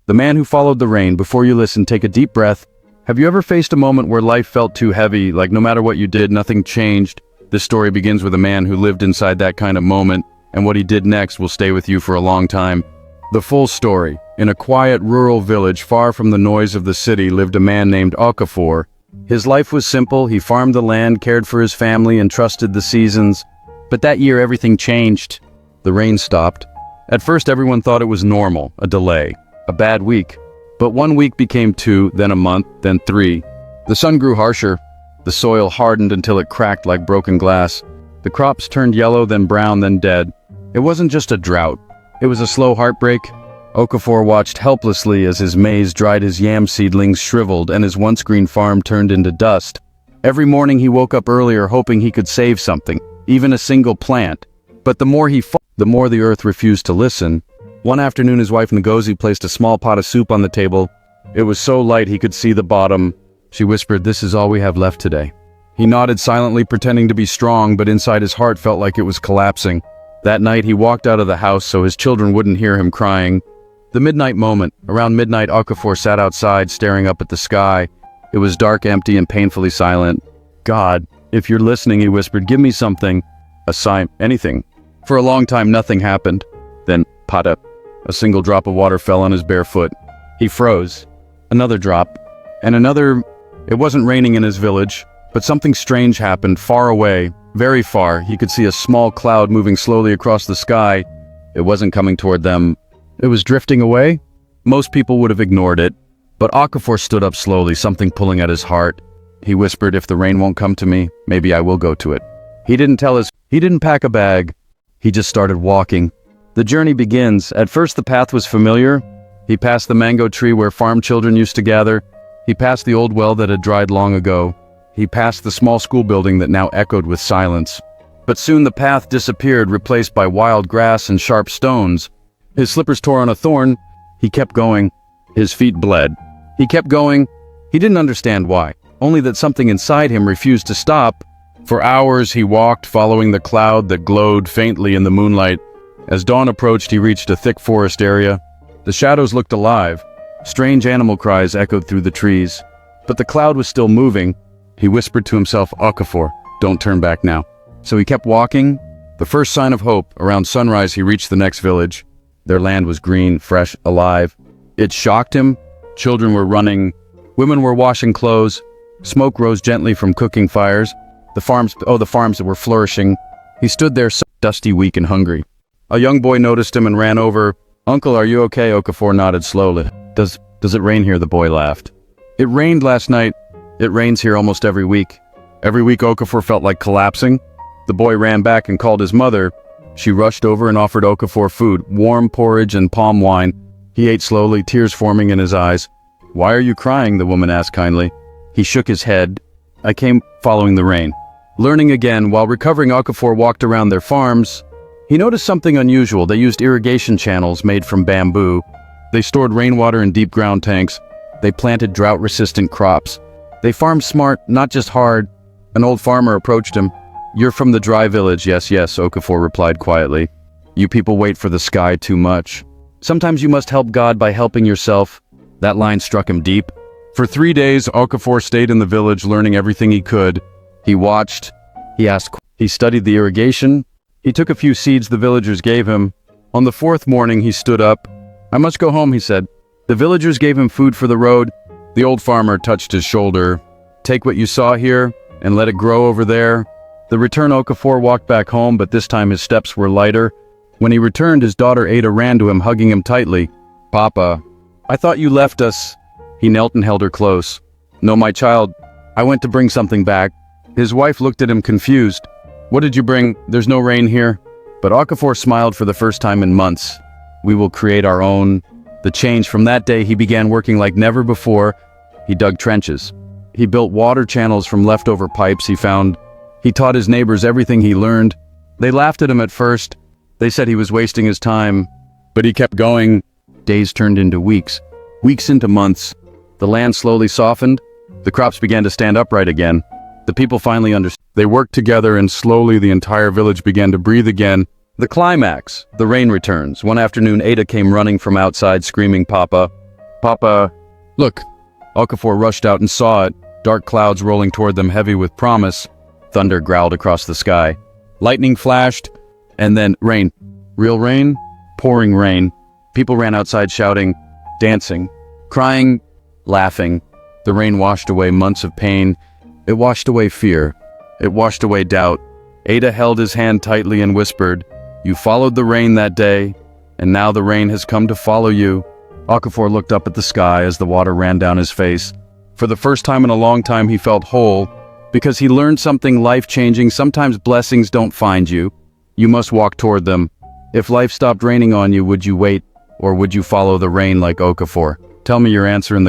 The Man Who Followed the Rain. Before you listen, take a deep breath. Have you ever faced a moment where life felt too heavy, like no matter what you did, nothing changed? This story begins with a man who lived inside that kind of moment, and what he did next will stay with you for a long time. The full story. In a quiet rural village far from the noise of the city lived a man named Okafor. His life was simple. He farmed the land, cared for his family, and trusted the seasons. But that year everything changed. The rain stopped. At first everyone thought it was normal, a delay, a bad week. But 1 week became 2, then a month, then 3. The sun grew harsher. The soil hardened until it cracked like broken glass. The crops turned yellow, then brown, then dead. It wasn't just a drought. It was a slow heartbreak. Okafor watched helplessly as his maize dried, his yam seedlings shriveled, and his once green farm turned into dust. Every morning he woke up earlier hoping he could save something, even a single plant. But the more he fought, the more the earth refused to listen. One afternoon his wife Ngozi placed a small pot of soup on the table. It was so light he could see the bottom. She whispered, "This is all we have left today." He nodded silently, pretending to be strong, but inside his heart felt like it was collapsing. That night he walked out of the house so his children wouldn't hear him crying. The midnight moment. Around midnight, Okafor sat outside, staring up at the sky. It was dark, empty, and painfully silent. "God, if you're listening," he whispered, "give me something. A sign, anything." For a long time, nothing happened. Then, pada, a single drop of water fell on his bare foot. He froze. Another drop. And another. It wasn't raining in his village, but something strange happened, far away, very far. He could see a small cloud moving slowly across the sky. It wasn't coming toward them. It was drifting away. Most people would have ignored it, but Okafor stood up slowly, something pulling at his heart. He whispered, "If the rain won't come to me, maybe I will go to it." He didn't pack a bag. He just started walking. The journey begins. At first the path was familiar. He passed the mango tree where farm children used to gather. He passed the old well that had dried long ago. He passed the small school building that now echoed with silence. But soon the path disappeared, replaced by wild grass and sharp stones. His slippers tore on a thorn. He kept going. His feet bled. He kept going. He didn't understand why, only that something inside him refused to stop. For hours he walked, following the cloud that glowed faintly in the moonlight. As dawn approached, he reached a thick forest area. The shadows looked alive. Strange animal cries echoed through the trees. But the cloud was still moving. He whispered to himself, "Okafor, don't turn back now." So he kept walking. The first sign of hope. Around sunrise he reached the next village. Their land was green, fresh, alive. It shocked him. Children were running. Women were washing clothes. Smoke rose gently from cooking fires. The farms that were flourishing. He stood there, so dusty, weak, and hungry. A young boy noticed him and ran over. "Uncle, are you okay?" Okafor nodded slowly. Does it rain here?" the boy laughed. "It rained last night. It rains here almost every week." Every week Okafor felt like collapsing. The boy ran back and called his mother. She rushed over and offered Okafor food, warm porridge and palm wine. He ate slowly, tears forming in his eyes. "Why are you crying?" the woman asked kindly. He shook his head. "I came following the rain." Learning again, while recovering, Okafor walked around their farms. He noticed something unusual. They used irrigation channels made from bamboo. They stored rainwater in deep ground tanks. They planted drought-resistant crops. They farmed smart, not just hard. An old farmer approached him. "You're from the dry village." Yes, Okafor replied quietly. "You people wait for the sky too much. Sometimes you must help God by helping yourself." That line struck him deep. For 3 days, Okafor stayed in the village, learning everything he could. He watched. He asked. He studied the irrigation. He took a few seeds the villagers gave him. On the 4th morning, he stood up. "I must go home," he said. The villagers gave him food for the road. The old farmer touched his shoulder. "Take what you saw here and let it grow over there." The return Okafor walked back home, but this time his steps were lighter. When he returned, his daughter Ada ran to him, hugging him tightly. "Papa, I thought you left us." He knelt and held her close. "No, my child, I went to bring something back." His wife looked at him confused. "What did you bring? There's no rain here." But Okafor smiled for the first time in months. "We will create our own." The change. From that day, he began working like never before. He dug trenches. He built water channels from leftover pipes he found. He taught his neighbors everything he learned. They laughed at him at first. They said he was wasting his time. But he kept going. Days turned into weeks. Weeks into months. The land slowly softened. The crops began to stand upright again. The people finally understood. They worked together, and slowly the entire village began to breathe again. The climax. The rain returns. One afternoon, Ada came running from outside, screaming, "Papa, Papa, look. Okafor rushed out and saw it, dark clouds rolling toward them heavy with promise. Thunder growled across the sky. Lightning flashed, and then rain. Real rain? Pouring rain. People ran outside shouting, dancing, crying, laughing. The rain washed away months of pain. It washed away fear. It washed away doubt. Ada held his hand tightly and whispered, "You followed the rain that day, and now the rain has come to follow you." Okafor looked up at the sky as the water ran down his face. For the first time in a long time he felt whole, because he learned something life-changing. Sometimes blessings don't find you. You must walk toward them. If life stopped raining on you, would you wait, or would you follow the rain like Okafor? Tell me your answer in the